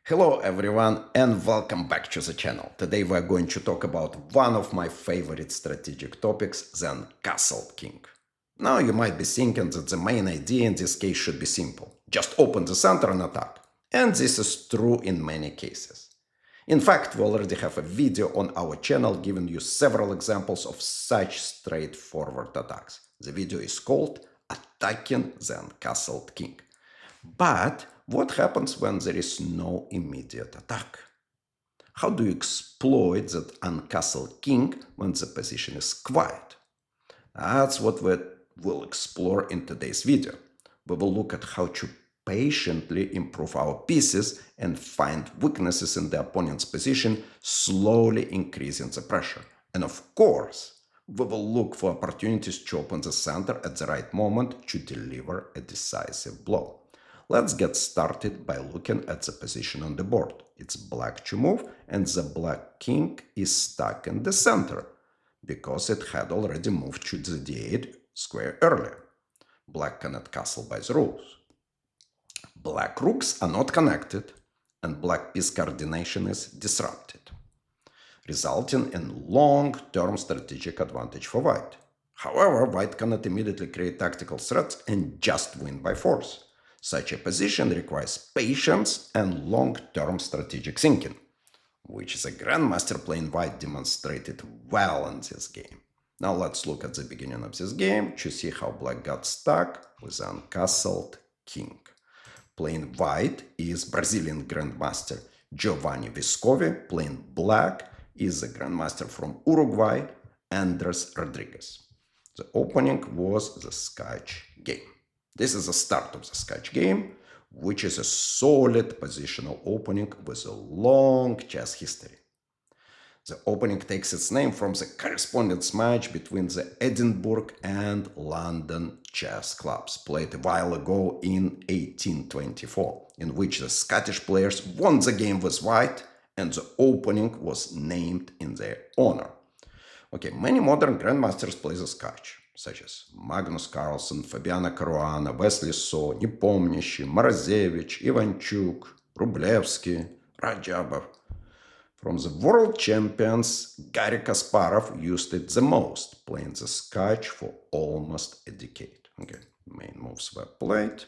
Hello everyone and welcome back to the channel. Today we're going to talk about one of my favorite strategic topics, the Uncastled King. Now you might be thinking that the main idea in this case should be simple. Just open the center and attack. And this is true in many cases. In fact, we already have a video on our channel giving you several examples of such straightforward attacks. The video is called Attacking the Uncastled King. But what happens when there is no immediate attack? How do you exploit that uncastled king when the position is quiet? That's what we will explore in today's video. We will look at how to patiently improve our pieces and find weaknesses in the opponent's position, slowly increasing the pressure. And of course, we will look for opportunities to open the center at the right moment to deliver a decisive blow. Let's get started by looking at the position on the board. It's black to move, and the black king is stuck in the center because it had already moved to the d8 square earlier. Black cannot castle by the rules. Black rooks are not connected, and black piece coordination is disrupted, resulting in long-term strategic advantage for white. However, white cannot immediately create tactical threats and just win by force. Such a position requires patience and long-term strategic thinking, which the grandmaster playing white demonstrated well in this game. Now let's look at the beginning of this game to see how black got stuck with the uncastled king. Playing white is Brazilian grandmaster Giovanni Vescovi. Playing black is the grandmaster from Uruguay, Andres Rodriguez. The opening was the Scotch game. This is the start of the Scotch game, which is a solid positional opening with a long chess history. The opening takes its name from the correspondence match between the Edinburgh and London chess clubs, played a while ago in 1824, in which the Scottish players won the game with white and the opening was named in their honor. Okay, many modern grandmasters play the Scotch, such as Magnus Carlsen, Fabiano Caruana, Wesley So, Nepomniachtchi, Morozevich, Ivanchuk, Rublevsky, Rajabov. From the world champions, Garry Kasparov used it the most, playing the Scotch for almost a decade. Okay, main moves were played.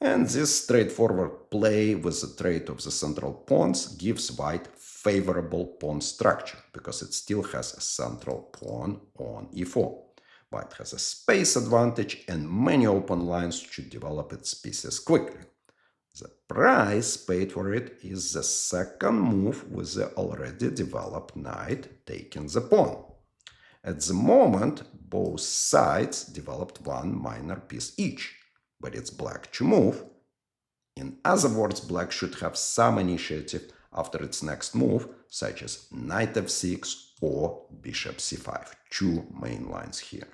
And this straightforward play with the trade of the central pawns gives white favorable pawn structure, because it still has a central pawn on e4. White has a space advantage and many open lines to develop its pieces quickly. The price paid for it is the second move with the already developed knight taking the pawn. At the moment, both sides developed one minor piece each, but it's black to move. In other words, black should have some initiative after its next move, such as knight f6 or bishop c5, two main lines here.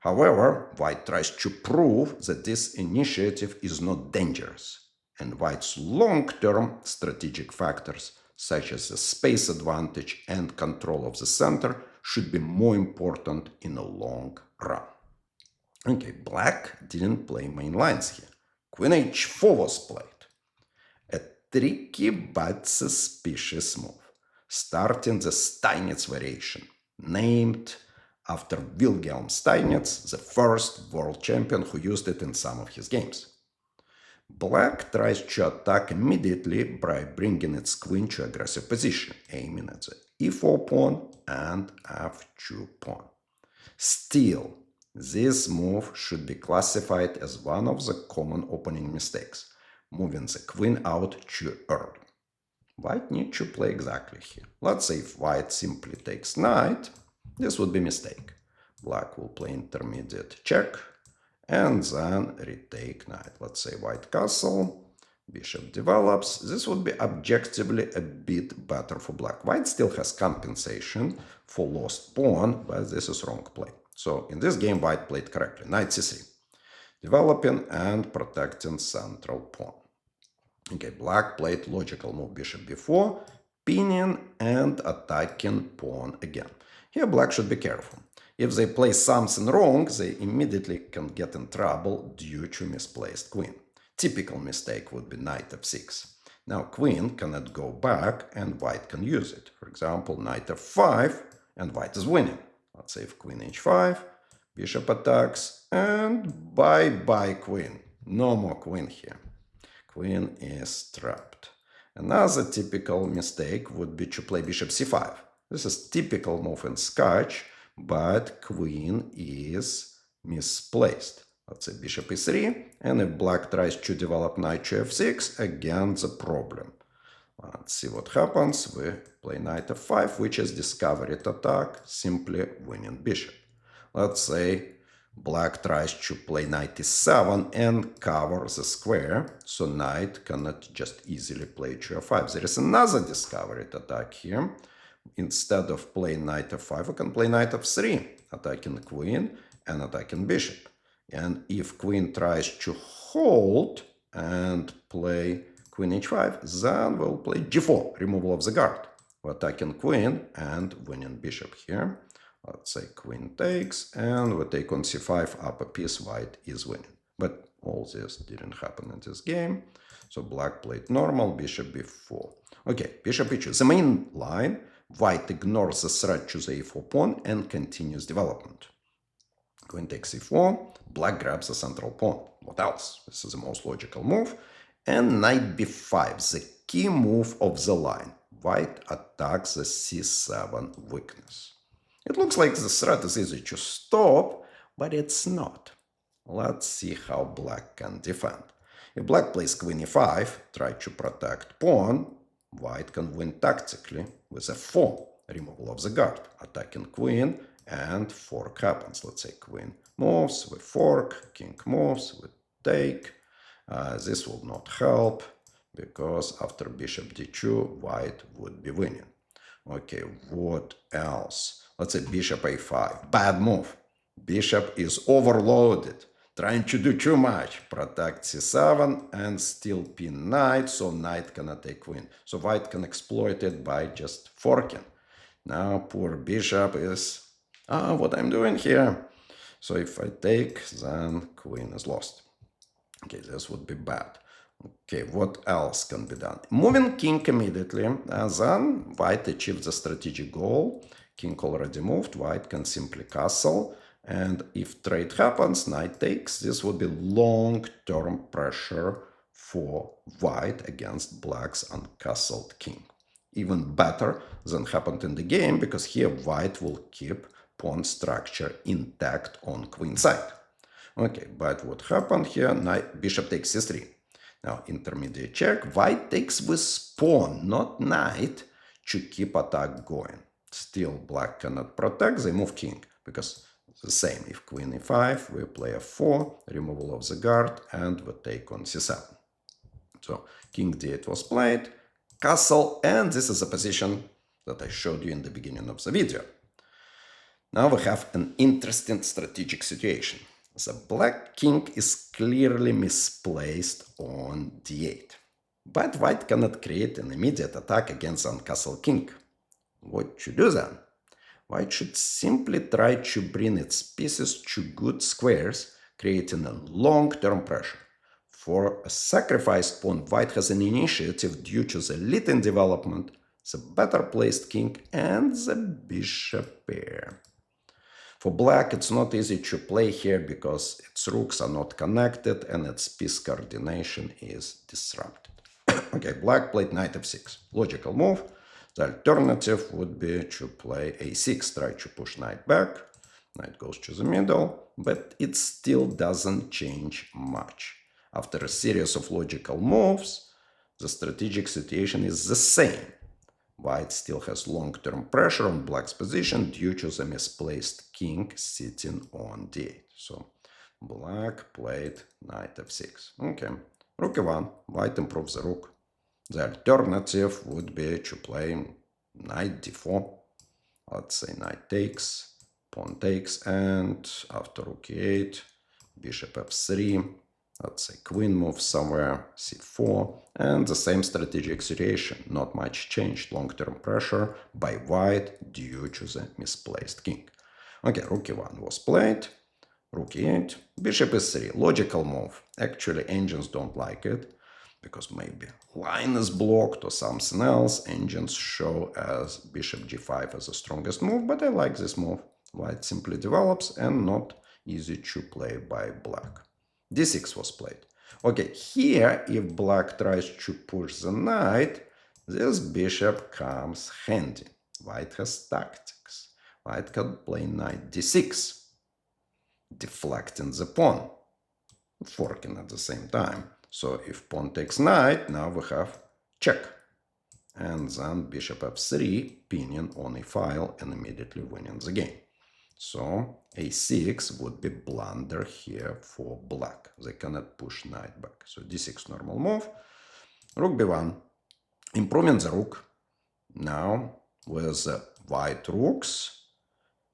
However, white tries to prove that this initiative is not dangerous, and white's long-term strategic factors, such as the space advantage and control of the center, should be more important in the long run. Okay, black didn't play main lines here. Queen h4 was played. A tricky but suspicious move, starting the Steinitz variation, named after Wilhelm Steinitz, the first world champion who used it in some of his games. Black tries to attack immediately by bringing its queen to aggressive position, aiming at the e4 pawn and f2 pawn. Still, this move should be classified as one of the common opening mistakes, moving the queen out too early. White needs to play exactly here. Let's say if white simply takes knight, this would be a mistake. Black will play intermediate check and then retake knight. Let's say white castle, bishop develops. This would be objectively a bit better for black. White still has compensation for lost pawn, but this is wrong play. So in this game, white played correctly. Knight c3, developing and protecting central pawn. Okay, black played logical move bishop b4, pinning and attacking pawn again. Here black should be careful. If they play something wrong, they immediately can get in trouble due to misplaced queen. Typical mistake would be knight f6. Now queen cannot go back and white can use it. For example, knight f5 and white is winning. Let's say if queen h5, bishop attacks, and bye-bye queen. No more queen here. Queen is trapped. Another typical mistake would be to play bishop c5. This is typical move in Scotch, but queen is misplaced. Let's say bishop e3, and if black tries to develop knight to f6, again the problem. Let's see what happens. We play knight f5, which is discovery attack, simply winning bishop. Let's say black tries to play knight e7 and cover the square, so knight cannot just easily play to f5. There is another discovery attack here. Instead of playing knight f5, we can play knight f3, attacking queen and attacking bishop. And if queen tries to hold and play queen h5, then we'll play g4, removal of the guard. We're attacking queen and winning bishop here. Let's say queen takes, and we take on c5, upper piece, white is winning. But all this didn't happen in this game. So black played normal, bishop b4. Okay, bishop e2. The main line, white ignores the threat to the e4 pawn and continues development. Queen takes e4, black grabs the central pawn. What else? This is the most logical move. And knight b5, the key move of the line. White attacks the c7 weakness. It looks like the threat is easy to stop, but it's not. Let's see how black can defend. If black plays queen e5, try to protect pawn, white can win tactically with f4, removal of the guard, attacking queen, and fork happens. Let's say queen moves, we fork, king moves, we take. This will not help, because after bishop d2, white would be winning. Okay, what else? Let's say bishop a5. Bad move. Bishop is overloaded, trying to do too much. Protect c7 and still pin knight, so knight cannot take queen. So white can exploit it by just forking. Now poor bishop is, what I'm doing here? So if I take, then queen is lost. Okay, this would be bad. Okay, what else can be done? Moving king immediately, then white achieves the strategic goal. King already moved, white can simply castle, and if trade happens, knight takes. This would be long-term pressure for white against black's uncastled king. Even better than happened in the game, because here white will keep pawn structure intact on queen side. Okay, but what happened here? Bishop takes c3. Now, intermediate check, white takes with pawn, not knight, to keep attack going. Still, black cannot protect, they move king, because the same, if queen e5, we play f4, removal of the guard, and we take on c7. So, king d8 was played, castle, and this is the position that I showed you in the beginning of the video. Now we have an interesting strategic situation. The black king is clearly misplaced on d8. But white cannot create an immediate attack against the uncastled king. What to do then? White should simply try to bring its pieces to good squares, creating a long-term pressure. For a sacrificed pawn, white has an initiative due to the lead in development, the better placed king, and the bishop pair. For black, it's not easy to play here because its rooks are not connected and its piece coordination is disrupted. Okay, black played knight f6. Logical move. The alternative would be to play a6, try to push knight back. Knight goes to the middle, but it still doesn't change much. After a series of logical moves, the strategic situation is the same. White still has long-term pressure on black's position due to the misplaced king sitting on d8. So black played knight f6. Okay, rook e1, white improves the rook. The alternative would be to play knight d4. Let's say knight takes, pawn takes, and after rook e8, bishop f3. Let's say queen moves somewhere, c4, and the same strategic situation. Not much changed, long-term pressure by white due to the misplaced king. Okay, rook e1 was played, rook e8, bishop e3, logical move. Actually, engines don't like it. because maybe line is blocked or something else. Engines show as bishop g5 as the strongest move, but I like this move. White simply develops and not easy to play by black. d6 was played. Okay, here if black tries to push the knight, this bishop comes handy. White has tactics. White can play knight d6, deflecting the pawn, forking at the same time. So if pawn takes knight, now we have check. And then bishop f3, pinning on a file and immediately winning the game. So a6 would be blunder here for black. They cannot push knight back. So d6 normal move. Rook b1, improving the rook. Now with the white rooks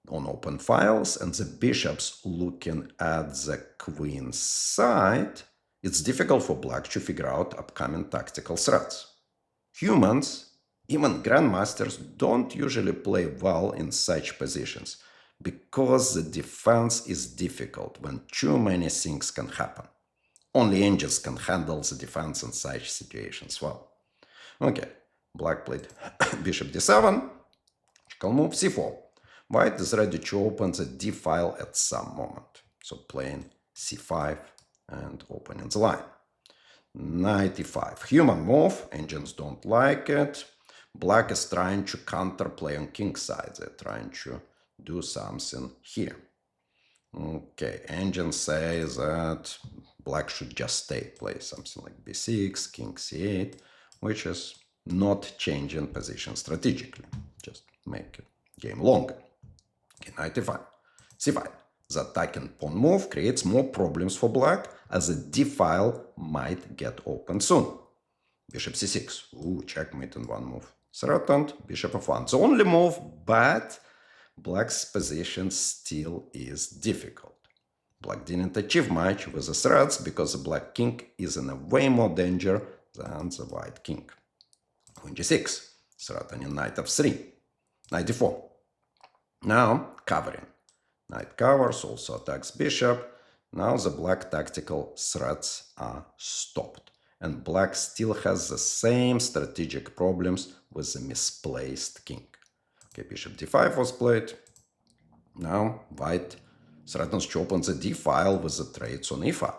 on open files and the bishops looking at the queen's side, it's difficult for black to figure out upcoming tactical threats. Humans, even grandmasters, don't usually play well in such positions because the defense is difficult when too many things can happen. Only angels can handle the defense in such situations well. Okay, black played bishop d7, check move c4. White is ready to open the d file at some moment. So playing c5 and opening the line. Knight e5, human move, engines don't like it. Black is trying to counterplay on king's side. They're trying to do something here. Okay, engines say that black should just stay, play something like b6, king c8, which is not changing position strategically, just make it game longer. Okay, knight e5, c5. The attacking pawn move creates more problems for black as the d file might get open soon. Bishop c6. Ooh, checkmate in one move. Threatened. Bishop f1. The only move, but black's position still is difficult. Black didn't achieve much with the threats because the black king is in a way more danger than the white king. Queen g6. Threatening knight f3. Knight d4. Now covering. Knight covers, also attacks bishop. Now the black tactical threats are stopped. And black still has the same strategic problems with the misplaced king. Okay, bishop d5 was played. Now white threatens to open the d file with the trades on e5.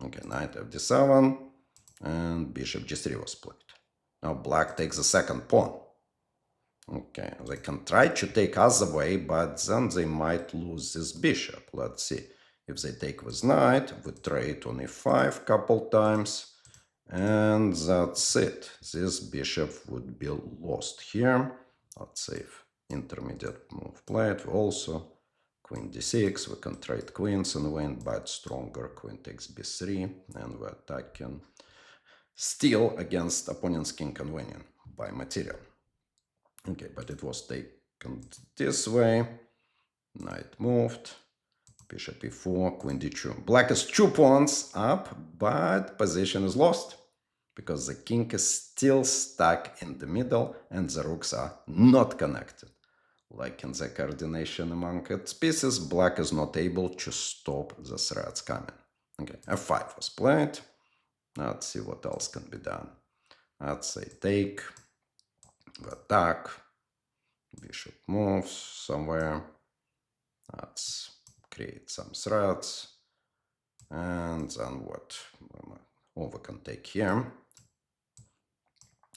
Okay, knight fd7 and bishop g3 was played. Now black takes the second pawn. Okay, they can try to take other way, but then they might lose this bishop. Let's see. If they take with knight, we trade on e5 couple times, and that's it. This bishop would be lost here. Let's see if intermediate move played. We also queen d6. We can trade queens and win, but stronger queen takes b3, and we're attacking still against opponent's king and winning by material. Okay, but it was taken this way. Knight moved. Bishop e4, queen d2. Black has 2 pawns up, but position is lost because the king is still stuck in the middle and the rooks are not connected. Like in the coordination among its pieces, black is not able to stop the threats coming. Okay, f5 was played. Let's see what else can be done. Let's say take. Attack, bishop moves somewhere. Let's create some threats. And then what? Oh, we can take here.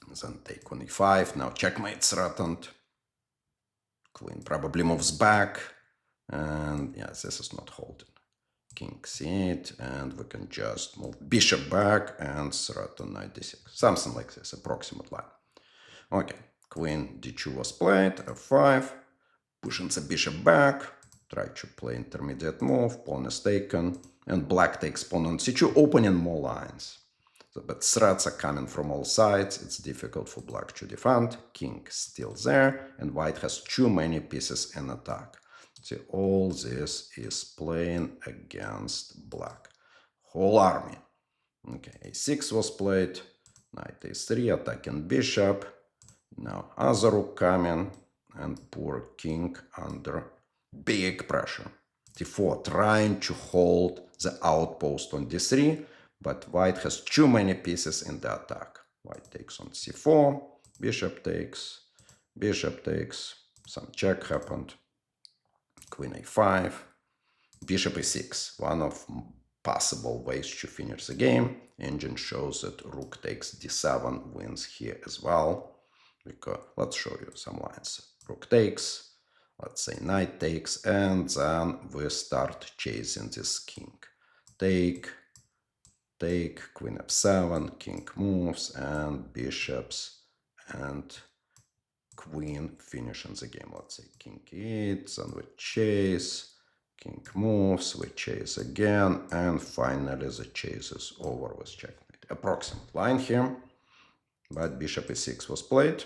Then take on e5. Now checkmate threatened. Queen probably moves back. And yeah, this is not holding. King c8. And we can just move bishop back and threaten knight d6. Something like this, approximate line. Okay, queen d2 was played, f5, pushing the bishop back, try to play intermediate move, pawn is taken, and black takes pawn on c2, opening more lines. So, but threats are coming from all sides, it's difficult for black to defend, king still there, and white has too many pieces in attack. See, all this is playing against black. Whole army. Okay, a6 was played, knight a3, attacking bishop. Now other rook coming, and poor king under big pressure. d4 trying to hold the outpost on d3, but white has too many pieces in the attack. White takes on c4, bishop takes, some check happened, queen a5, bishop e6, one of possible ways to finish the game. Engine shows that rook takes d7 wins here as well. Because let's show you some lines. Rook takes, let's say knight takes, and then we start chasing this king. Take, queen f7, king moves, and bishops, and queen finishing the game. Let's say king eats, and we chase, king moves, we chase again, and finally the chase is over with checkmate. Approximate line here, but bishop e6 was played.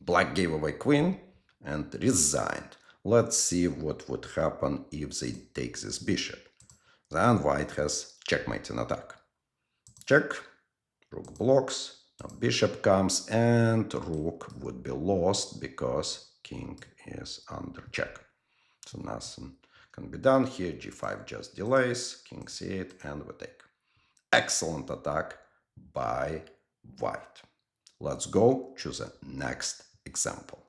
Black gave away queen and resigned. Let's see what would happen if they take this bishop. Then white has checkmate in attack. Check, rook blocks, now bishop comes, and rook would be lost because king is under check. So nothing can be done here. g5 just delays, king c8, and we take. Excellent attack by white. Let's go to the next example.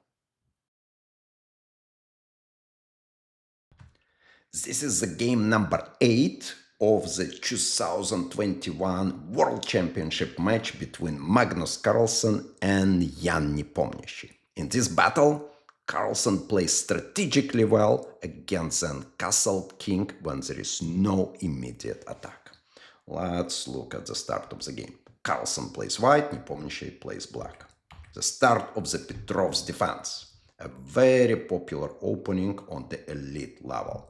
This is the game number 8 of the 2021 World Championship match between Magnus Carlsen and Jan Nepomniachtchi. In this battle, Carlsen plays strategically well against an Uncastled king when there is no immediate attack. Let's look at the start of the game. Carlsen plays white, Nepomniachtchi plays black. The start of the Petrov's defense, a very popular opening on the elite level.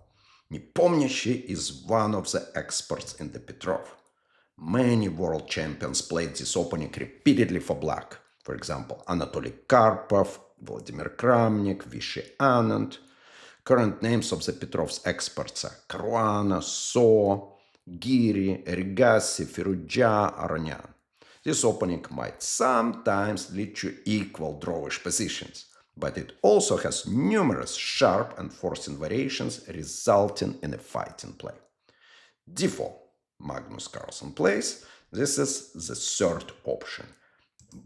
Nepomniachtchi is one of the experts in the Petrov. Many world champions played this opening repeatedly for black. For example, Anatoly Karpov, Vladimir Kramnik, Vishy Anand. Current names of the Petrov's experts are Caruana, So, Giri, Erigassi, Firouzja, Aronyan. This opening might sometimes lead to equal drawish positions, but it also has numerous sharp and forcing variations resulting in a fighting play. d4, Magnus Carlsen plays. This is the third option.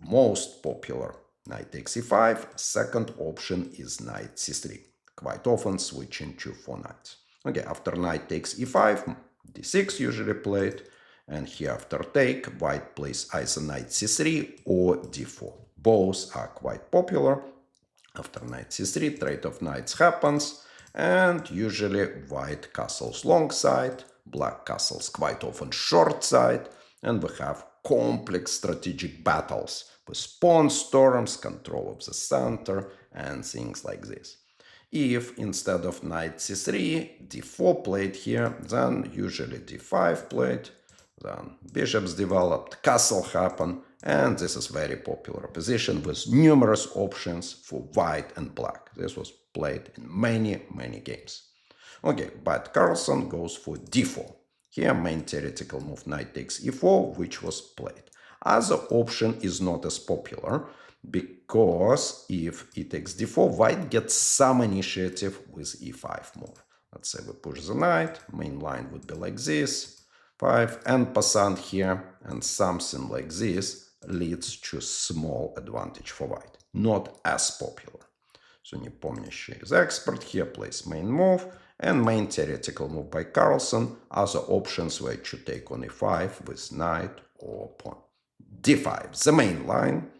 Most popular, knight takes e5. Second option is knight c3. Quite often switching to 4 knights. Okay, after knight takes e5, d6 usually played. And here after take, white plays either knight c3 or d4. Both are quite popular. After knight c3, trade of knights happens, and usually white castles long side, black castles quite often short side, and we have complex strategic battles with pawn storms, control of the center, and things like this. If instead of knight c3, d4 played here, then usually d5 played, then bishops developed, castle happened, and this is very popular position with numerous options for white and black. This was played in many, many games. Okay, but Carlsen goes for d4. Here main theoretical move knight takes e4, which was played. Other option is not as popular because if e takes d4, white gets some initiative with e5 move. Let's say we push the knight, main line would be like this, 5 and passant here, and something like this leads to small advantage for white. Not as popular. So Nepomniachtchi is expert here, plays main move, and main theoretical move by Carlsen. Other options were to take on e5 with knight or pawn. d5, the main line.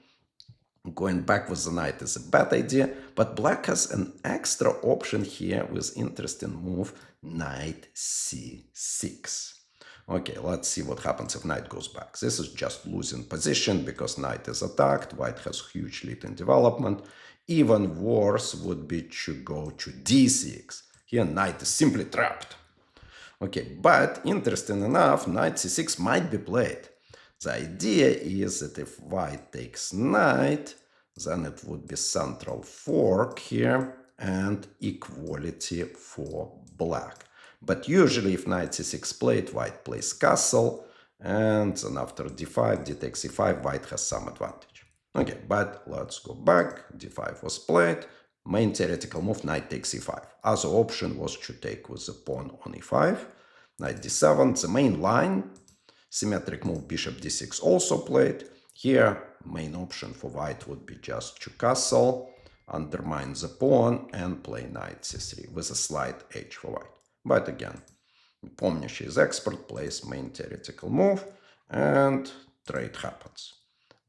Going back with the knight is a bad idea, but black has an extra option here with interesting move, knight c6. Okay, let's see what happens if knight goes back. This is just losing position because knight is attacked, white has huge lead in development. Even worse would be to go to d6. Here knight is simply trapped. Okay, but interesting enough, knight c6 might be played. The idea is that if white takes knight, then it would be central fork here and equality for black. But usually if knight c6 played, white plays castle, and then after d5, d takes e5, white has some advantage. Okay, but let's go back. d5 was played. Main theoretical move, knight takes e5. Other option was to take with the pawn on e5. knight d7, the main line. Symmetric move bishop d6 also played. Here, main option for white would be just to castle, undermine the pawn, and play knight c3 with a slight edge for white. But again, Pomnish is expert, plays main theoretical move, and trade happens.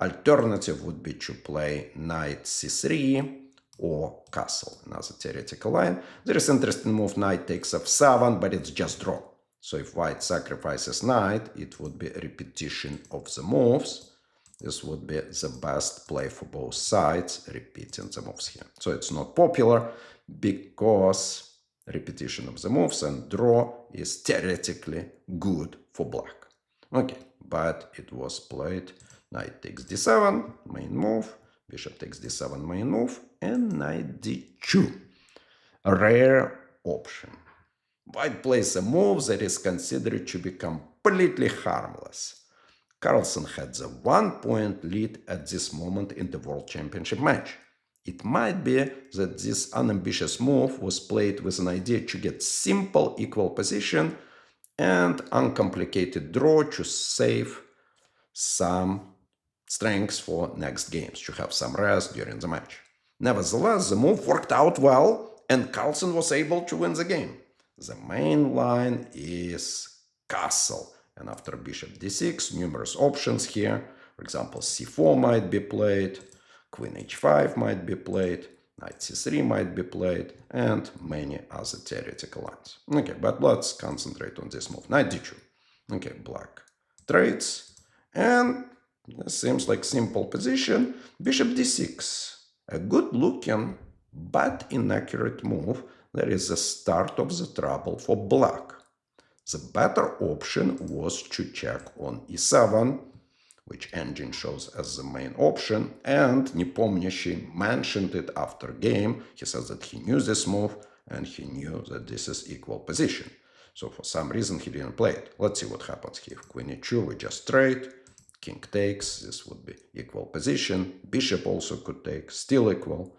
Alternative would be to play knight c3 or castle, another theoretical line. There is interesting move, knight takes f7, but it's just draw. So if white sacrifices knight, it would be a repetition of the moves. This would be the best play for both sides, repeating the moves here. So it's not popular because repetition of the moves and draw is theoretically good for black. Okay, but it was played knight takes d7, main move, bishop takes d7, main move, and knight d2. A rare option. White plays a move that is considered to be completely harmless. Carlsen had the 1-point lead at this moment in the World Championship match. It might be that this unambitious move was played with an idea to get simple equal position and uncomplicated draw to save some strengths for next games, to have some rest during the match. Nevertheless, the move worked out well and Carlsen was able to win the game. The main line is castle, and after bishop d6, numerous options here. For example, c4 might be played, queen h5 might be played, knight c3 might be played, and many other theoretical lines. Okay, but let's concentrate on this move. Knight d2. Okay, black trades, and this seems like simple position. Bishop d6. A good looking but inaccurate move. That is the start of the trouble for black. The better option was to check on e7, which engine shows as the main option, and Nepomniachtchi mentioned it after game. He says that he knew this move and he knew that this is equal position. So for some reason he didn't play it. Let's see what happens here. Queen e2, we just trade. King takes, this would be equal position. Bishop also could take, still equal.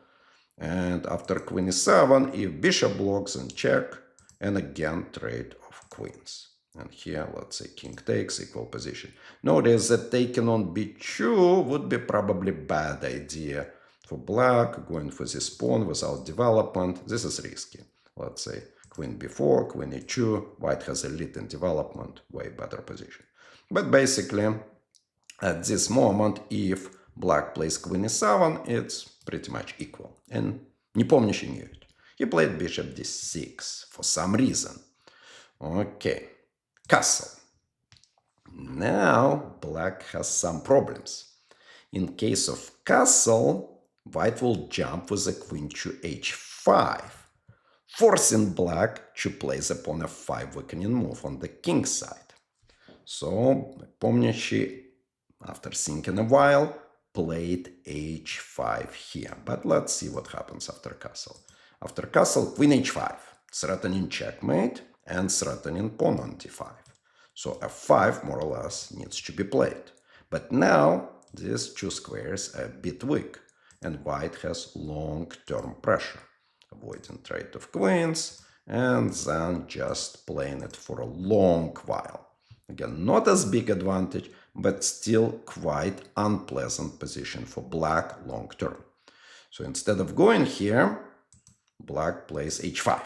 And after queen e7, if bishop blocks, and check, and again trade of queens. And here, let's say king takes, equal position. Notice that taking on b2 would be probably bad idea for black, going for this pawn without development. This is risky. Let's say queen b4, queen e2, white has a lead in development, way better position. But basically, at this moment, if black plays queen e7, it's pretty much equal. And Nepomniachtchi knew it. He played bishop d6 for some reason. Okay, castle. Now black has some problems. In case of castle, white will jump with the queen to h5, forcing black to play the pawn f5 weakening move on the king side. So Nepomniachtchi, after thinking a while, played h5 here. But let's see what happens after castle. After castle, queen h5, threatening checkmate and threatening pawn on d5. So f5 more or less needs to be played. But now these two squares are a bit weak and white has long-term pressure, avoiding trade of queens and then just playing it for a long while. Again, not as big advantage, but still quite unpleasant position for black long term. So instead of going here, black plays h5.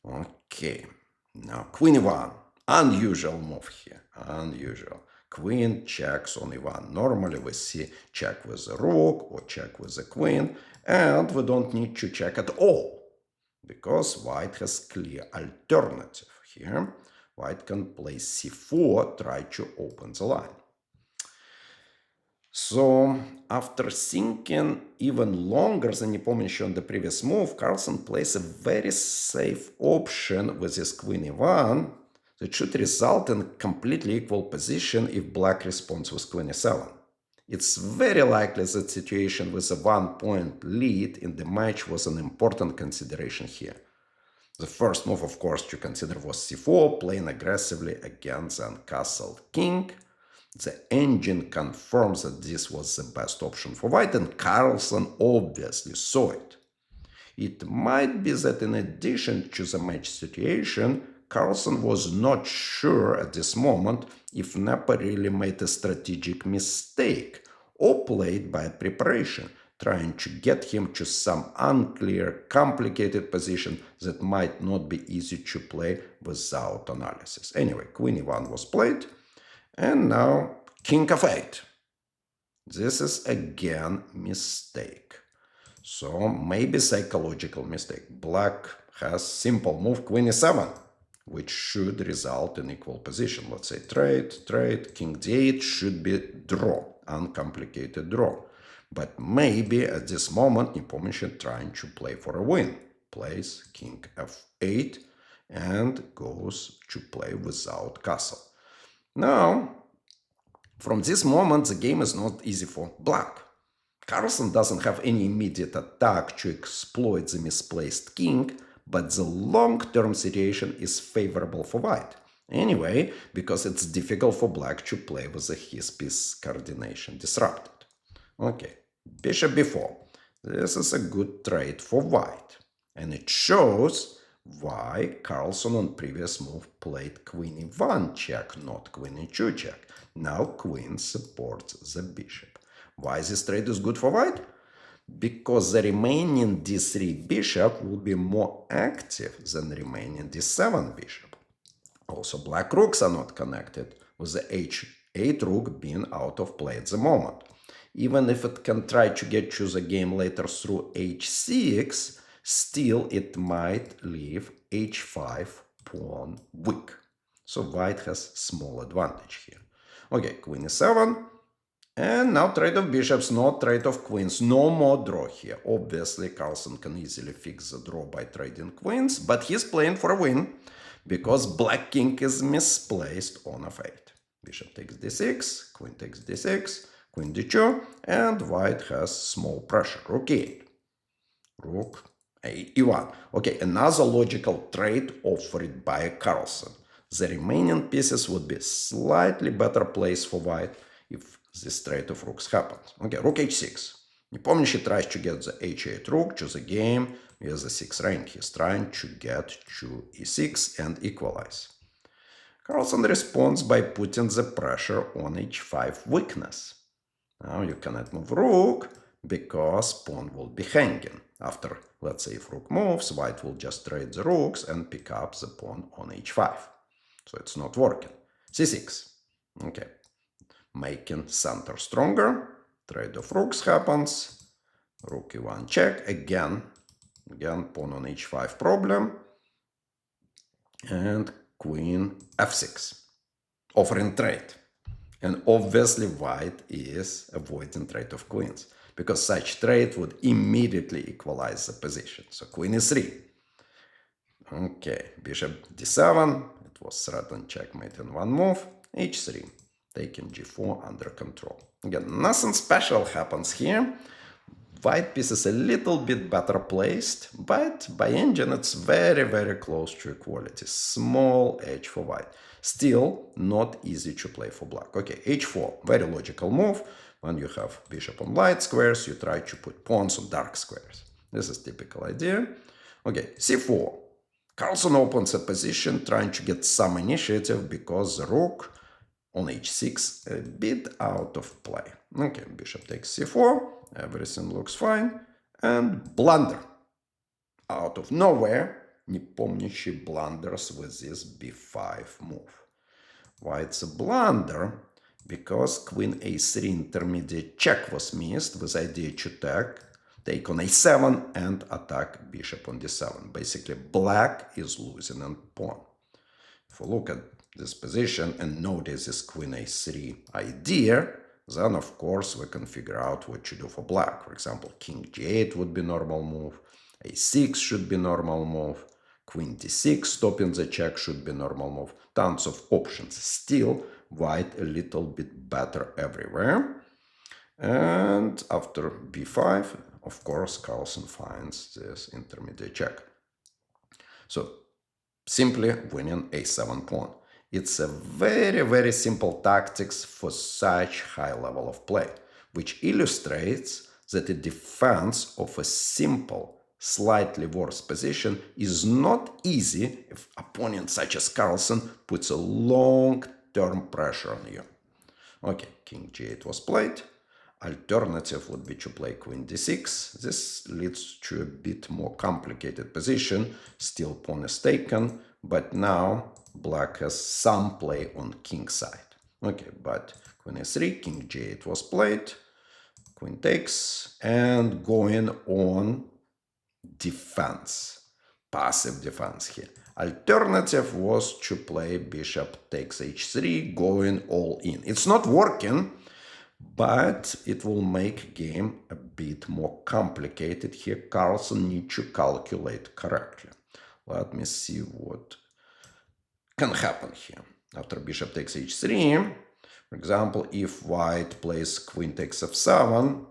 Okay, now queen e1. Unusual move here, unusual. Queen checks on e1. Normally we see check with the rook or check with the queen, and we don't need to check at all, because white has clear alternative here. White can play c4, try to open the line. So after thinking even longer than Nepomniachtchi on the previous move, Carlsen plays a very safe option with his queen e1 that should result in completely equal position if black responds with queen e7. It's very likely that situation with a 1-point lead in the match was an important consideration here. The first move, of course, to consider was c4, playing aggressively against the uncastled king. The engine confirms that this was the best option for white, and Carlsen obviously saw it. It might be that in addition to the match situation, Carlsen was not sure at this moment if Napa really made a strategic mistake or played bad preparation, trying to get him to some unclear, complicated position that might not be easy to play without analysis. Anyway, Queen e1 was played, and now King f8. This is again mistake. So maybe psychological mistake. Black has simple move Queen e7, which should result in equal position. Let's say trade, King d8 should be draw, uncomplicated draw. But maybe at this moment Nepomniachtchi trying to play for a win. Plays King f8 and goes to play without castle. Now, from this moment, the game is not easy for Black. Carlsen doesn't have any immediate attack to exploit the misplaced king, but the long-term situation is favorable for White. Anyway, because it's difficult for Black to play with his piece coordination disrupted. Okay, bishop b4. This is a good trade for White. And it shows why Carlsen on previous move played Queen e1 check, not Queen e2 check. Now Queen supports the bishop. Why this trade is good for White? Because the remaining d3 bishop will be more active than the remaining d7 bishop. Also, Black rooks are not connected, with the h8 rook being out of play at the moment. Even if it can try to get to the game later through h6, still it might leave h5 pawn weak. So White has small advantage here. Okay, Queen e7. And now trade of bishops, not trade of queens. No more draw here. Obviously, Carlsen can easily fix the draw by trading queens, but he's playing for a win because Black king is misplaced on f8. Bishop takes d6, queen takes d6, queen d2, and White has small pressure. Rook e8. Rook e1. Okay, another logical trade offered by Carlsen. The remaining pieces would be slightly better placed for White if this trade of rooks happens. Okay, rook h6. Nepomniachtchi tries to get the h8 rook to the game with the 6 rank. He's trying to get to e6 and equalize. Carlsen responds by putting the pressure on h5 weakness. Now you cannot move rook because pawn will be hanging. After, let's say, if rook moves, White will just trade the rooks and pick up the pawn on h5. So it's not working. c6. Okay. Making center stronger. Trade of rooks happens. Rook e1 check. Again, pawn on h5 problem. And queen f6. Offering trade. And obviously White is avoiding trade of queens, because such trade would immediately equalize the position. So queen e3. Okay, bishop d7. It was threatened checkmate in one move. h3. Taking g4 under control. Again, nothing special happens here. White piece is a little bit better placed, but by engine it's very, very close to equality. Small edge for White. Still not easy to play for Black. Okay, h4, very logical move. When you have bishop on light squares, you try to put pawns on dark squares. This is typical idea. Okay, c4. Carlsen opens a position trying to get some initiative because the rook on h6 a bit out of play. Okay, bishop takes c4, everything looks fine, and blunder. Out of nowhere, Nepomniachtchi blunders with this b5 move. Why it's a blunder? Because queen a3 intermediate check was missed with idea to take on a7 and attack bishop on d7. Basically, Black is losing on pawn. If we look at this position and notice this queen a3 idea, then of course we can figure out what to do for Black. For example, king g8 would be normal move, a6 should be normal move, queen d6 stopping the check should be normal move. Tons of options. Still, White a little bit better everywhere. And after b5, of course, Carlsen finds this intermediate check. So simply winning a7 pawn. It's a very, very simple tactics for such high level of play, which illustrates that the defense of a simple slightly worse position is not easy if opponent such as Carlsen puts a long-term pressure on you. Okay, king g8 was played. Alternative would be to play queen d6. This leads to a bit more complicated position. Still pawn is taken, but now black has some play on king side. Okay, but queen e3, king g8 was played. Queen takes, and going on defense, passive defense here. Alternative was to play bishop takes h3, going all in. It's not working, but it will make game a bit more complicated here. Carlsen needs to calculate correctly. Let me see what can happen here. After bishop takes h3, for example, if white plays queen takes f7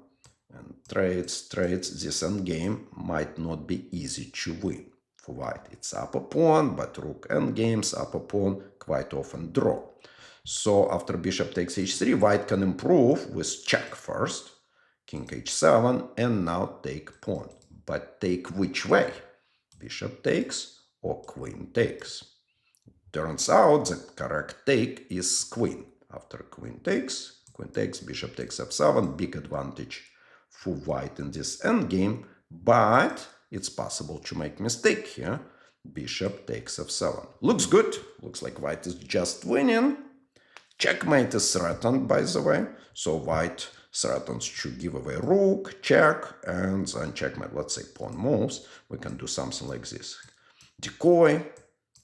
and trades, this endgame might not be easy to win. For white, it's upper pawn, but rook endgames, upper pawn, quite often draw. So after bishop takes h3, white can improve with check first, king h7, and now take pawn. But take which way? Bishop takes or queen takes? Turns out the correct take is queen. After queen takes, bishop takes f7, big advantage for white in this endgame, but it's possible to make mistake here. Bishop takes f7. Looks good. Looks like white is just winning. Checkmate is threatened, by the way. So white threatens to give away rook, check, and then checkmate. Let's say pawn moves. We can do something like this. Decoy,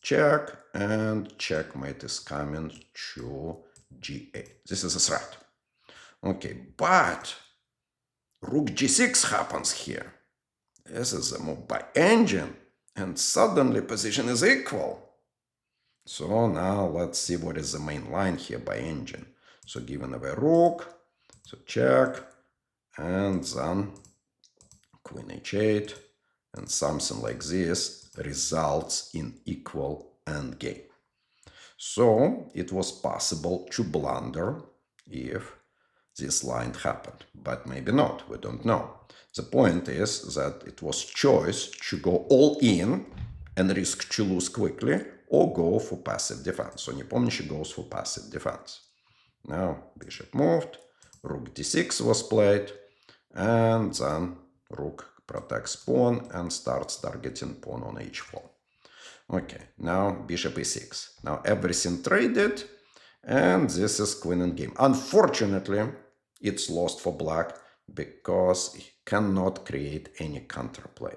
check, and checkmate is coming to g8. This is a threat. Okay, but rook g6 happens here. This is a move by engine, and suddenly position is equal. So now let's see what is the main line here by engine. So given away rook, so check, and then queen h8, and something like this results in equal endgame. So it was possible to blunder if this line happened, but maybe not, we don't know. The point is that it was choice to go all in and risk to lose quickly, or go for passive defense. So Nepomniachtchi goes for passive defense. Now bishop moved, rook d6 was played, and then rook protects pawn and starts targeting pawn on h4. Okay, now bishop e6. Now everything traded, and this is queen endgame. Unfortunately, it's lost for black because he cannot create any counterplay.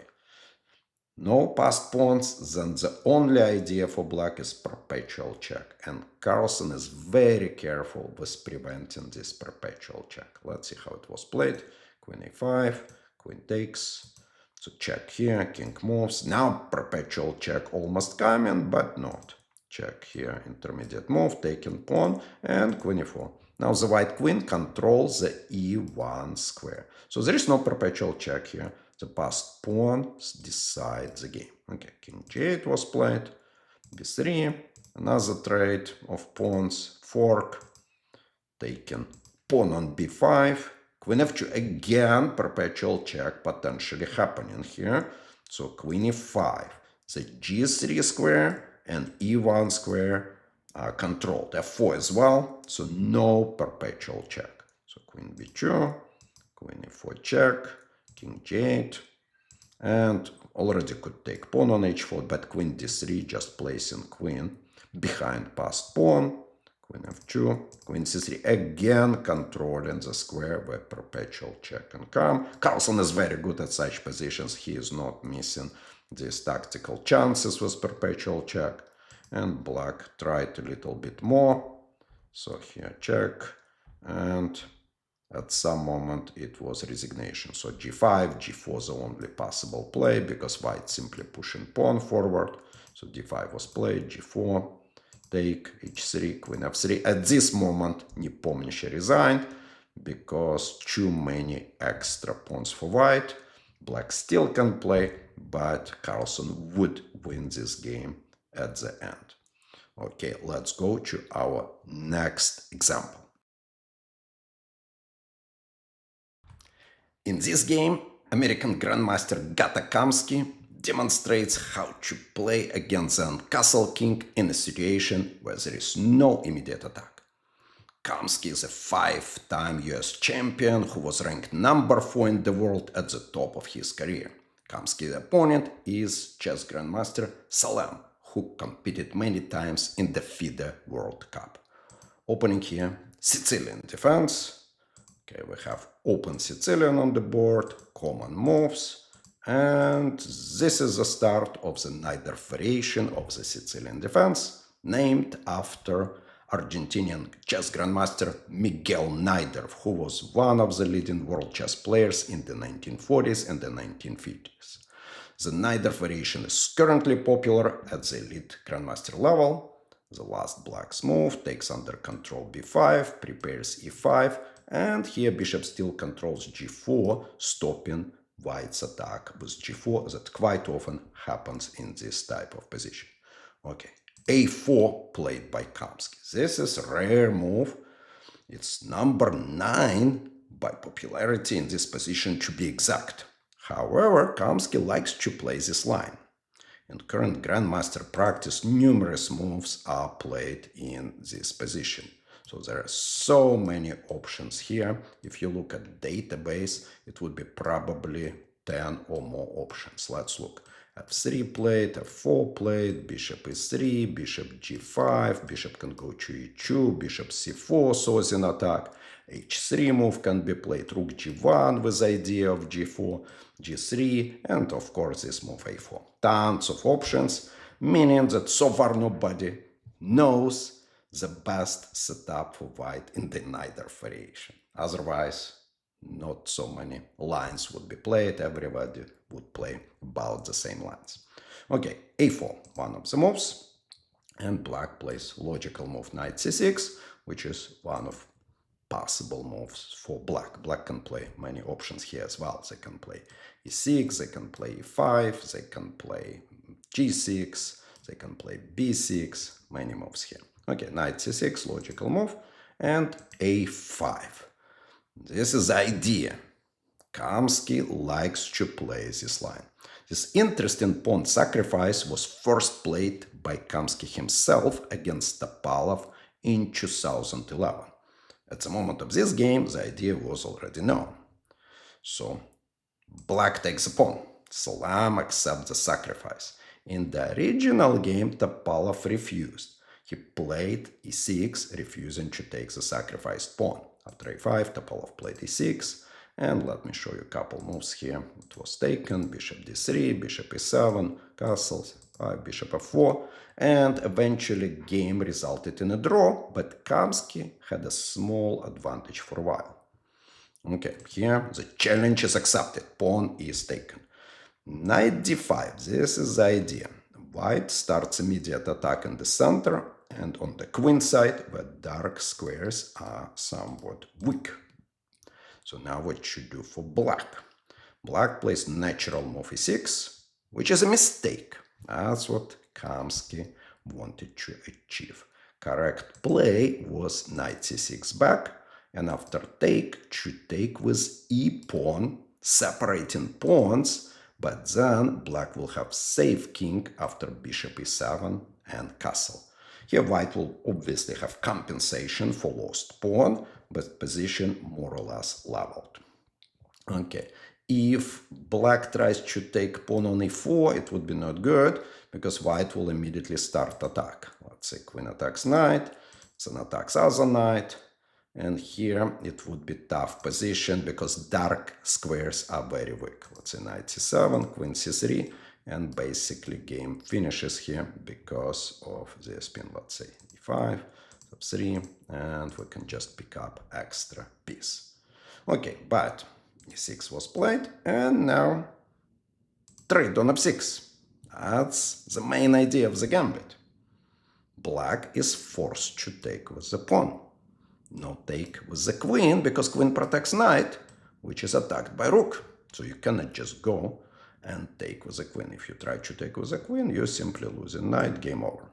No passed pawns, then the only idea for black is perpetual check. And Carlsen is very careful with preventing this perpetual check. Let's see how it was played. Queen a5, queen takes. So check here, king moves. Now perpetual check almost coming, but not. Check here, intermediate move, taking pawn, and queen e4. Now the white queen controls the e1 square. So there is no perpetual check here. The passed pawns decide the game. Okay, king g8 was played, b3, another trade of pawns, fork, taken pawn on b5, queen f2, again perpetual check potentially happening here. So queen e5, the g3 square and e1 square are controlled, f4 as well, so no perpetual check. So queen b2, queen e4 check, king g8, and already could take pawn on h4, but queen d3 just placing queen behind passed pawn, queen f2, queen c3, again controlling the square where perpetual check can come. Carlsen is very good at such positions. He is not missing these tactical chances with perpetual check. And black tried a little bit more. So here check, and at some moment it was resignation. So g5, g4 the only possible play because white simply pushing pawn forward. So d5 was played, g4, take, h3, queen f3. At this moment Nepomniachtchi resigned because too many extra pawns for white. Black still can play, but Carlsen would win this game at the end. Okay, let's go to our next example. In this game, American grandmaster Gata Kamsky demonstrates how to play against the Uncastled king in a situation where there is no immediate attack. Kamsky is a five-time US champion who was ranked number 4 in the world at the top of his career. Kamsky's opponent is chess grandmaster Salem, who competed many times in the FIDE World Cup. Opening here, Sicilian defense. Okay, we have open Sicilian on the board, common moves, and this is the start of the Najdorf variation of the Sicilian defense, named after Argentinian chess grandmaster Miguel Najdorf, who was one of the leading world chess players in the 1940s and the 1950s. The Najdorf variation is currently popular at the elite grandmaster level. The last black's move takes under control b5, prepares e5, and here bishop still controls g4, stopping white's attack with g4 that quite often happens in this type of position. Okay, a4 played by Kamsky. This is a rare move. It's number 9 by popularity in this position, to be exact. However, Kamsky likes to play this line. In current grandmaster practice, numerous moves are played in this position. So there are so many options here. If you look at database, it would be probably 10 or more options. Let's look. f3 played, f4 played, bishop e3, bishop g5, bishop can go to e2, bishop c4, source in attack. h3 move can be played, rook g1 with idea of g4, g3, and of course this move a4. Tons of options, meaning that so far nobody knows the best setup for white in the Najdorf variation. Otherwise, not so many lines would be played, everybody would play about the same lines. Okay, a4, one of the moves, and black plays logical move knight c6, which is one of possible moves for black. Black can play many options here as well. They can play e6, they can play e5, they can play g6, they can play b6, many moves here. Okay, knight c6, logical move, and a5. This is the idea. Kamsky likes to play this line. This interesting pawn sacrifice was first played by Kamsky himself against Topalov in 2011. At the moment of this game, the idea was already known. So, black takes a pawn. Salem accepts the sacrifice. In the original game, Topalov refused. He played e6, refusing to take the sacrificed pawn. After a5, Topalov played e6, and let me show you a couple moves here. It was taken, bishop d3, bishop e7, castle, bishop f4, and eventually game resulted in a draw, but Kamsky had a small advantage for a while. Okay, here the challenge is accepted, pawn is taken. Knight d5, this is the idea. White starts immediate attack in the center, and on the queen side, where dark squares are somewhat weak. So now what should do for black? Black plays natural move e6, which is a mistake. That's what Kamsky wanted to achieve. Correct play was knight c6 back, and after take, should take with e-pawn, separating pawns, but then black will have safe king after bishop e7 and castle. Here white will obviously have compensation for lost pawn, but position more or less leveled. Okay, if black tries to take pawn on e4, it would be not good, because white will immediately start attack. Let's say queen attacks knight, then attacks other knight, and here it would be tough position because dark squares are very weak. Let's say knight c7, queen c3, and basically game finishes here because of the spin. Let's say e5, f3, and we can just pick up extra piece. Okay, but e6 was played, and now trade on f6. That's the main idea of the gambit. Black is forced to take with the pawn. No take with the queen, because queen protects knight, which is attacked by rook. So you cannot just go and take with the queen. If you try to take with the queen, you simply lose a knight, game over.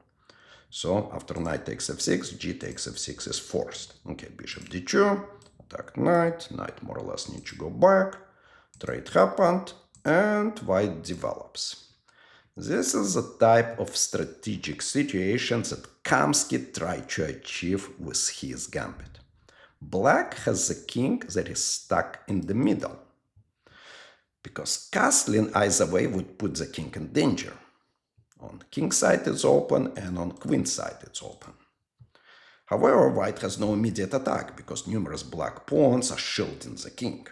So after knight takes f6, g takes f6 is forced. Okay, bishop d2, attack knight, knight more or less needs to go back. Trade happened, and white develops. This is the type of strategic situation that Kamsky tried to achieve with his gambit. Black has a king that is stuck in the middle, because castling either way would put the king in danger. On king side it's open, and on queen side it's open. However, white has no immediate attack because numerous black pawns are shielding the king.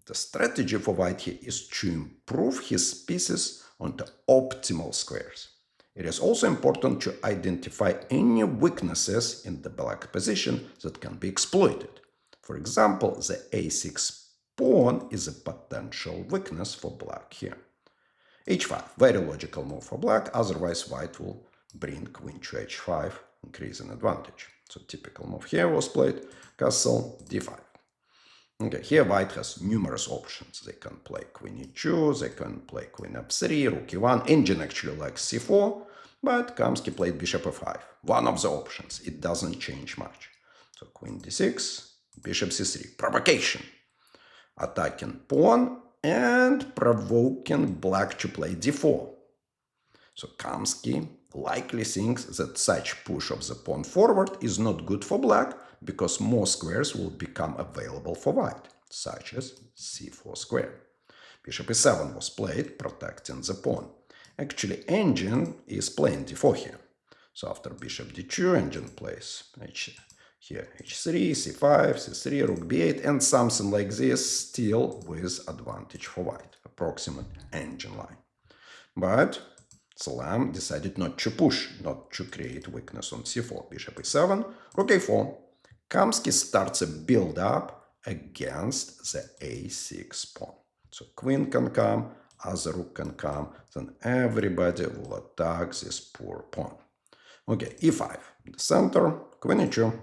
The strategy for white here is to improve his pieces onto optimal squares. It is also important to identify any weaknesses in the black position that can be exploited. For example, the a6 pawn is a potential weakness for black here. h5, very logical move for black, otherwise white will bring queen to h5, increasing advantage. So typical move here was played, castle d5. Okay, here white has numerous options. They can play queen e2, they can play queen f3, rook e1. Engine actually likes c4, but Kamsky played bishop f5. One of the options. It doesn't change much. So queen d6, bishop c3. Provocation. Attacking pawn and provoking black to play d4. So Kamsky likely thinks that such push of the pawn forward is not good for black because more squares will become available for white, such as c4 square. Bishop e7 was played, protecting the pawn. Actually, engine is playing d4 here. So after bishop d2, engine plays here h3, c5, c3, rook b8, and something like this, still with advantage for white, approximate engine line. But Salam decided not to push, not to create weakness on c4. Bishop e7, rook a4. Kamsky starts a build-up against the a6 pawn. So queen can come, other rook can come, then everybody will attack this poor pawn. Okay, e5, the center, queen e2.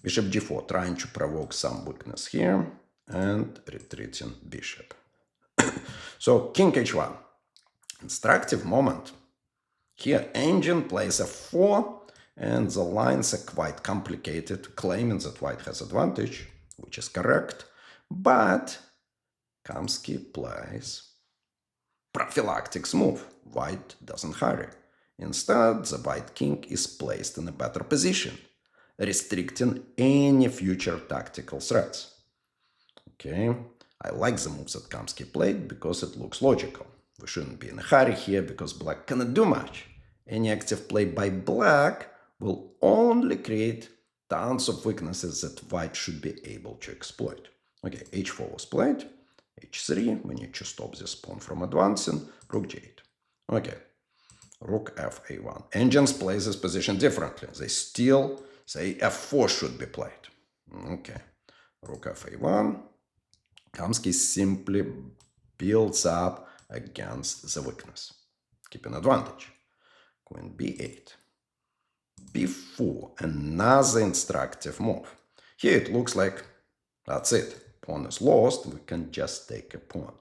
Bishop g4, trying to provoke some weakness here, and retreating bishop. So king h1. Instructive moment. Here engine plays f4, and the lines are quite complicated, claiming that white has advantage, which is correct, but Kamsky plays prophylactic move. White doesn't hurry. Instead, the white king is placed in a better position, restricting any future tactical threats. Okay, I like the moves that Kamsky played because it looks logical. We shouldn't be in a hurry here because black cannot do much. Any active play by black will only create tons of weaknesses that white should be able to exploit. Okay, h4 was played, h3, we need to stop this pawn from advancing, rook g8. Okay, rook f a1. Engines play this position differently. They still say f4 should be played. Okay, rook f a1. Kamsky simply builds up against the weakness, keeping advantage. Queen b8. b4, another instructive move. Here it looks like that's it. Pawn is lost, we can just take a pawn.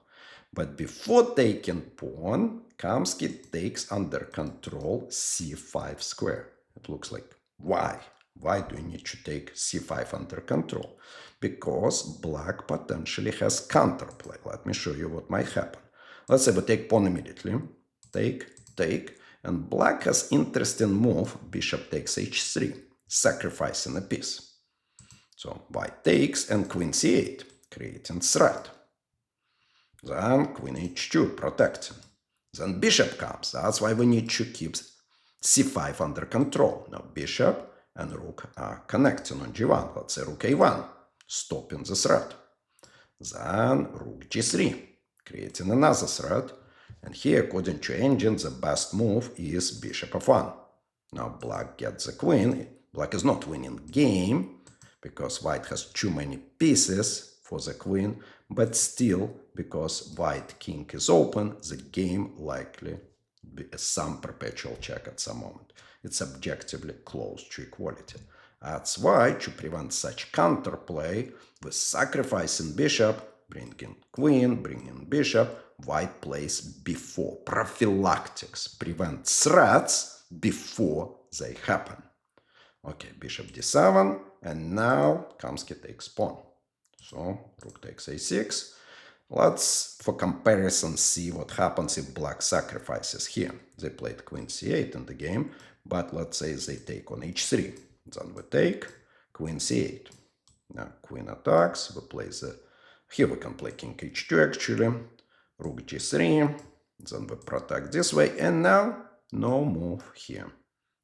But before taking pawn, Kamsky takes under control c5 square. It looks like, why? Why do you need to take c5 under control? Because black potentially has counterplay. Let me show you what might happen. Let's say we take pawn immediately. Take, and black has interesting move, bishop takes h3, sacrificing a piece. So white takes and queen c8, creating threat. Then queen h2, protecting. Then bishop comes, that's why we need to keep c5 under control. Now bishop and rook are connecting on g1, let's say rook a1, stopping the threat. Then rook g3, creating another threat, and here, according to engine, the best move is bishop f1. Now black gets the queen. Black is not winning game, because white has too many pieces for the queen, but still, because white king is open, the game likely be some perpetual check at some moment. It's objectively close to equality. That's why, to prevent such counterplay, with sacrificing bishop, bringing queen, bringing bishop, white plays b4. Prophylactics, prevent threats before they happen. Okay, bishop d7, and now Kamsky takes pawn. So rook takes a6, Let's, for comparison, see what happens if black sacrifices here. They played queen c8 in the game, but let's say they take on h3. Then we take queen c8. Now queen attacks, we play here we can play king h2 actually, rook g3, then we protect this way, and now no move here.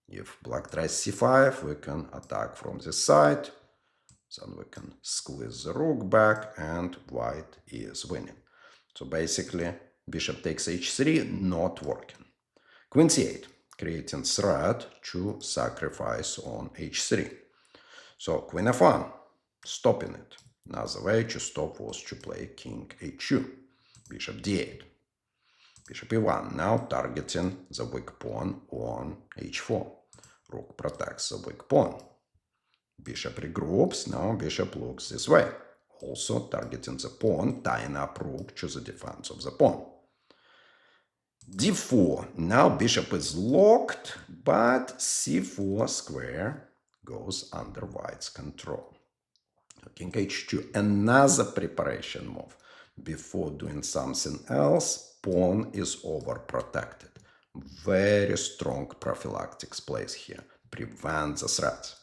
If black tries c5, we can attack from this side. Then we can squeeze the rook back and white is winning. So basically, bishop takes h3, not working. Queen c8, creating threat to sacrifice on h3. So queen f1, stopping it. Another way to stop was to play king h2, bishop d8. Bishop e1, now targeting the weak pawn on h4. Rook protects the weak pawn. Bishop regroups, now bishop looks this way, also targeting the pawn, tying up rook to the defense of the pawn. d4, now bishop is locked, but c4 square goes under white's control. King h2, another preparation move. Before doing something else, pawn is overprotected. Very strong prophylactics plays here, prevent the threats.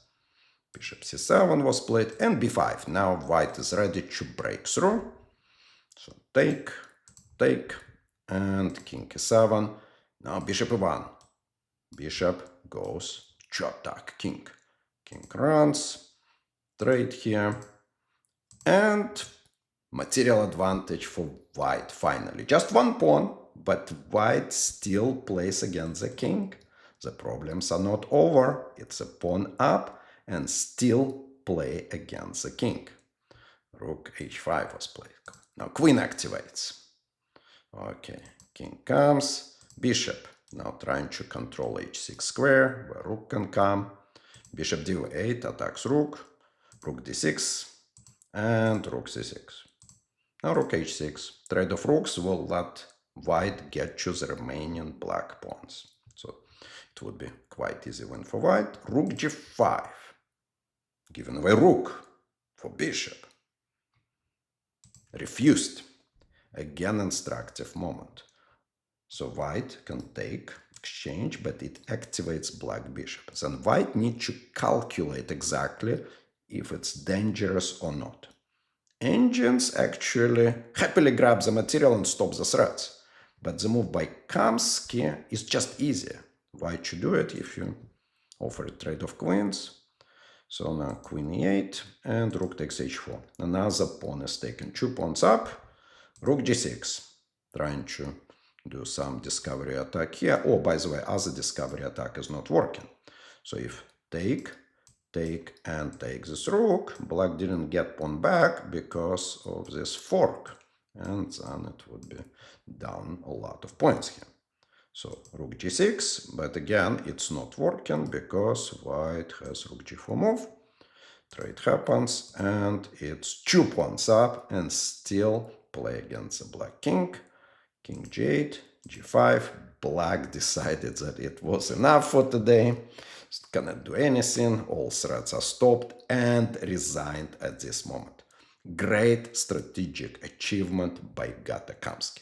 Bishop c7 was played, and b5. Now white is ready to break through. So take, and king e7. Now bishop e1. Bishop goes to attack king. King runs, trade here, and material advantage for white finally. Just one pawn, but white still plays against the king. The problems are not over. It's a pawn up and still play against the king. Rook h5 was played. Now queen activates. Okay, king comes, bishop. Now trying to control h6 square, where rook can come. Bishop d8 attacks rook, rook d6, and rook c6. Now rook h6. Trade of rooks will let white get to the remaining black pawns. So it would be quite easy win for white. Rook g5. Giving away rook for bishop. Refused. Again, instructive moment. So white can take, exchange, but it activates black bishop. Then white needs to calculate exactly if it's dangerous or not. Engines actually happily grab the material and stop the threats. But the move by Kamsky is just easier. White should do it if you offer a trade of queens. So now queen e8 and rook takes h4. Another pawn is taken 2 pawns up. Rook g6. Trying to do some discovery attack here. Oh, by the way, other discovery attack is not working. So if take, and take this rook, black didn't get pawn back because of this fork. And then it would be down a lot of points here. So rook g6, but again, it's not working because white has rook g4 move. Trade happens, and it's 2 pawns up, and still play against the black king. King g8, g5. Black decided that it was enough for today. Cannot do anything. All threats are stopped and resigned at this moment. Great strategic achievement by Gata Kamsky.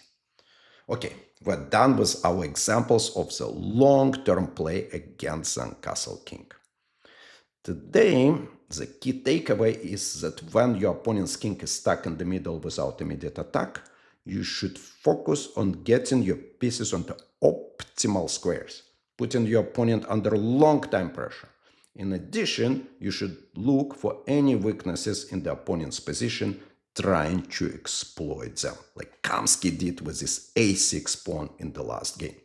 Okay, we're done with our examples of the long-term play against the Uncastled king. Today, the key takeaway is that when your opponent's king is stuck in the middle without immediate attack, you should focus on getting your pieces onto optimal squares, putting your opponent under long time pressure. In addition, you should look for any weaknesses in the opponent's position, trying to exploit them, like Kamsky did with his a6 pawn in the last game.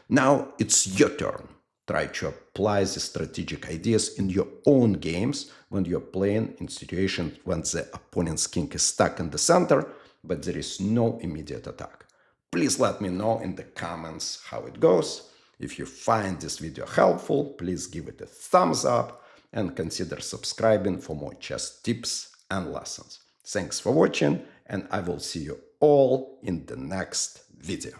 Now it's your turn. Try to apply the strategic ideas in your own games when you're playing in situations when the opponent's king is stuck in the center, but there is no immediate attack. Please let me know in the comments how it goes. If you find this video helpful, please give it a thumbs up and consider subscribing for more chess tips and lessons. Thanks for watching, and I will see you all in the next video.